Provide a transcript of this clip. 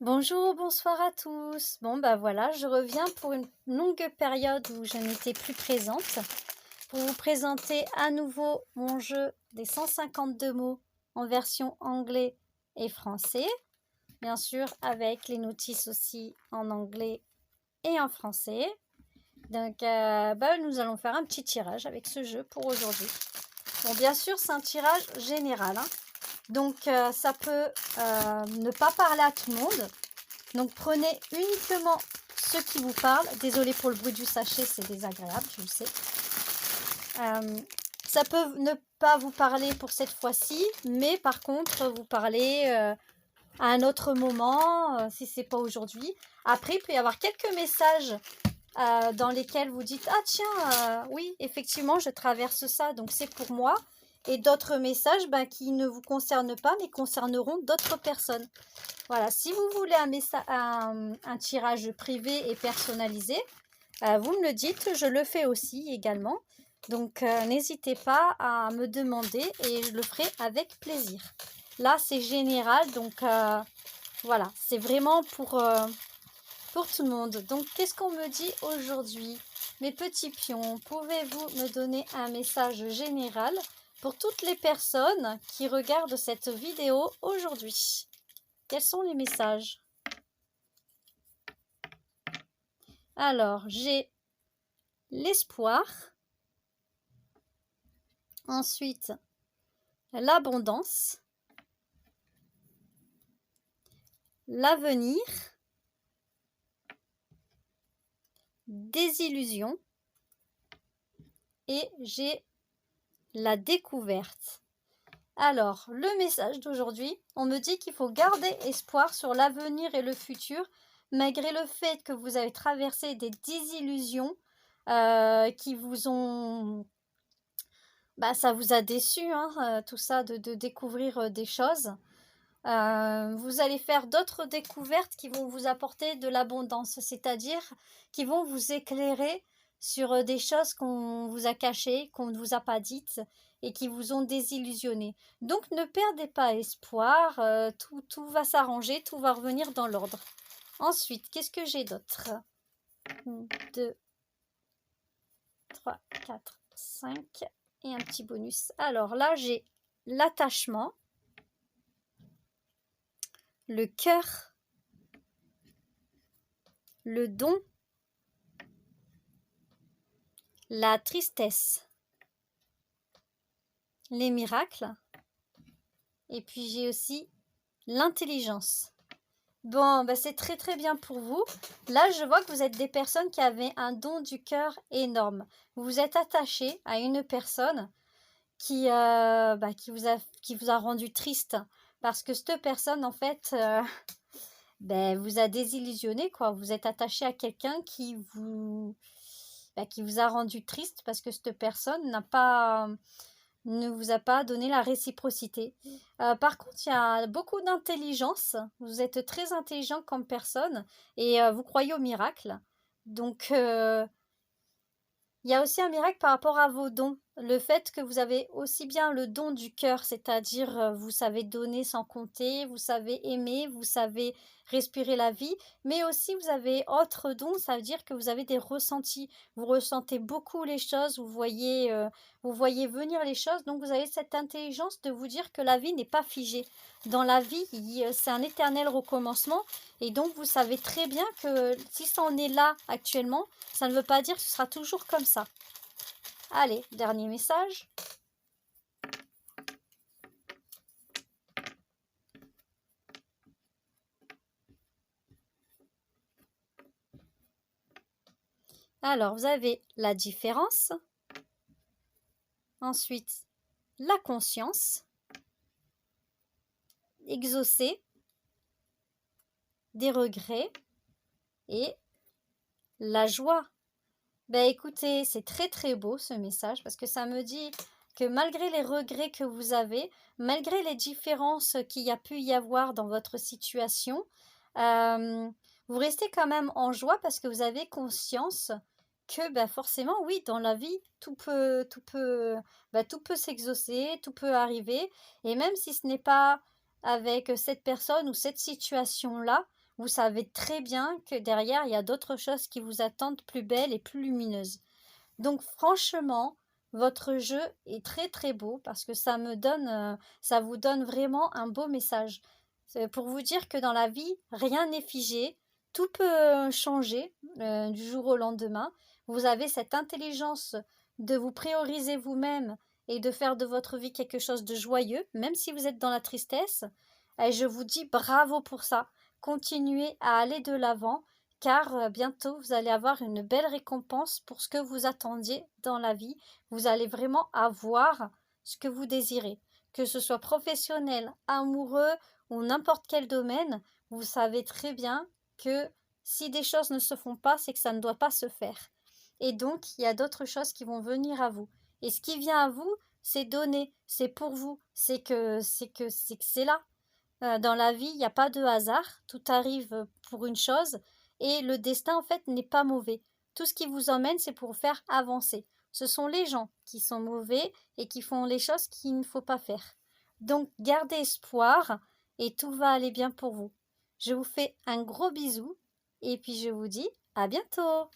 Bonjour, bonsoir à tous. Bon, bah voilà, je reviens pour une longue période où je n'étais plus présente pour vous présenter à nouveau mon jeu des 152 mots en version anglais et français. Bien sûr, avec les notices aussi en anglais et en français. Donc, nous allons faire un petit tirage avec ce jeu pour aujourd'hui. Bon, bien sûr, c'est un tirage général, hein. Donc, ça peut ne pas parler à tout le monde. Donc prenez uniquement ceux qui vous parlent. Désolée pour le bruit du sachet, c'est désagréable, je le sais. Ça peut ne pas vous parler pour cette fois-ci, mais par contre, vous parlez à un autre moment, si c'est pas aujourd'hui. Après, il peut y avoir quelques messages dans lesquels vous dites « Ah tiens, oui, effectivement, je traverse ça, donc c'est pour moi ». Et d'autres messages qui ne vous concernent pas, mais concerneront d'autres personnes. Voilà, si vous voulez un tirage privé et personnalisé, vous me le dites, je le fais aussi également. Donc, n'hésitez pas à me demander et je le ferai avec plaisir. Là, c'est général, donc voilà, c'est vraiment pour tout le monde. Donc, qu'est-ce qu'on me dit aujourd'hui? Mes petits pions, pouvez-vous me donner un message général pour toutes les personnes qui regardent cette vidéo aujourd'hui? Quels sont les messages? Alors, j'ai l'espoir. Ensuite, l'abondance. L'avenir. Désillusion. Et j'ai la découverte. Alors, le message d'aujourd'hui, on me dit qu'il faut garder espoir sur l'avenir et le futur, malgré le fait que vous avez traversé des désillusions qui vous ont... ça vous a déçu, hein, tout ça, de découvrir des choses. Vous allez faire d'autres découvertes qui vont vous apporter de l'abondance, c'est-à-dire qui vont vous éclairer sur des choses qu'on vous a cachées, qu'on ne vous a pas dites et qui vous ont désillusionné. Donc ne perdez pas espoir, tout va s'arranger, tout va revenir dans l'ordre. Ensuite, qu'est-ce que j'ai d'autre? 1, 2, 3, 4, 5 et un petit bonus. Alors là, j'ai l'attachement, le cœur, le don, la tristesse, les miracles, et puis j'ai aussi l'intelligence. Bon, c'est très très bien pour vous. Là, je vois que vous êtes des personnes qui avaient un don du cœur énorme. Vous vous êtes attaché à une personne qui vous a rendu triste parce que cette personne, en fait, vous a désillusionné, quoi. Vous êtes attaché à quelqu'un qui vous a rendu triste parce que cette personne ne vous a pas donné la réciprocité. Par contre, il y a beaucoup d'intelligence. Vous êtes très intelligent comme personne et vous croyez au miracle. Donc, il y a aussi un miracle par rapport à vos dons. Le fait que vous avez aussi bien le don du cœur, c'est-à-dire vous savez donner sans compter, vous savez aimer, vous savez respirer la vie, mais aussi vous avez autre don, ça veut dire que vous avez des ressentis. Vous ressentez beaucoup les choses, vous voyez venir les choses, donc vous avez cette intelligence de vous dire que la vie n'est pas figée. Dans la vie, c'est un éternel recommencement et donc vous savez très bien que si ça en est là actuellement, ça ne veut pas dire que ce sera toujours comme ça. Allez, dernier message. Alors, vous avez la différence. Ensuite, la conscience. Exaucer. Des regrets. Et la joie. Écoutez, c'est très très beau ce message parce que ça me dit que malgré les regrets que vous avez, malgré les différences qu'il y a pu y avoir dans votre situation, vous restez quand même en joie parce que vous avez conscience que forcément, oui, dans la vie, tout peut s'exaucer, tout peut arriver. Et même si ce n'est pas avec cette personne ou cette situation-là, vous savez très bien que derrière, il y a d'autres choses qui vous attendent plus belles et plus lumineuses. Donc franchement, votre jeu est très très beau parce que ça vous donne vraiment un beau message. C'est pour vous dire que dans la vie, rien n'est figé, tout peut changer du jour au lendemain. Vous avez cette intelligence de vous prioriser vous-même et de faire de votre vie quelque chose de joyeux, même si vous êtes dans la tristesse. Et je vous dis bravo pour ça. Continuez à aller de l'avant car bientôt vous allez avoir une belle récompense pour ce que vous attendiez dans la vie. Vous allez vraiment avoir ce que vous désirez, que ce soit professionnel, amoureux ou n'importe quel domaine. Vous savez très bien que si des choses ne se font pas, c'est que ça ne doit pas se faire. Et donc, il y a d'autres choses qui vont venir à vous. Et ce qui vient à vous, c'est donner, c'est pour vous, c'est là. Dans la vie, il n'y a pas de hasard, tout arrive pour une chose et le destin en fait n'est pas mauvais. Tout ce qui vous emmène, c'est pour vous faire avancer. Ce sont les gens qui sont mauvais et qui font les choses qu'il ne faut pas faire. Donc gardez espoir et tout va aller bien pour vous. Je vous fais un gros bisou et puis je vous dis à bientôt.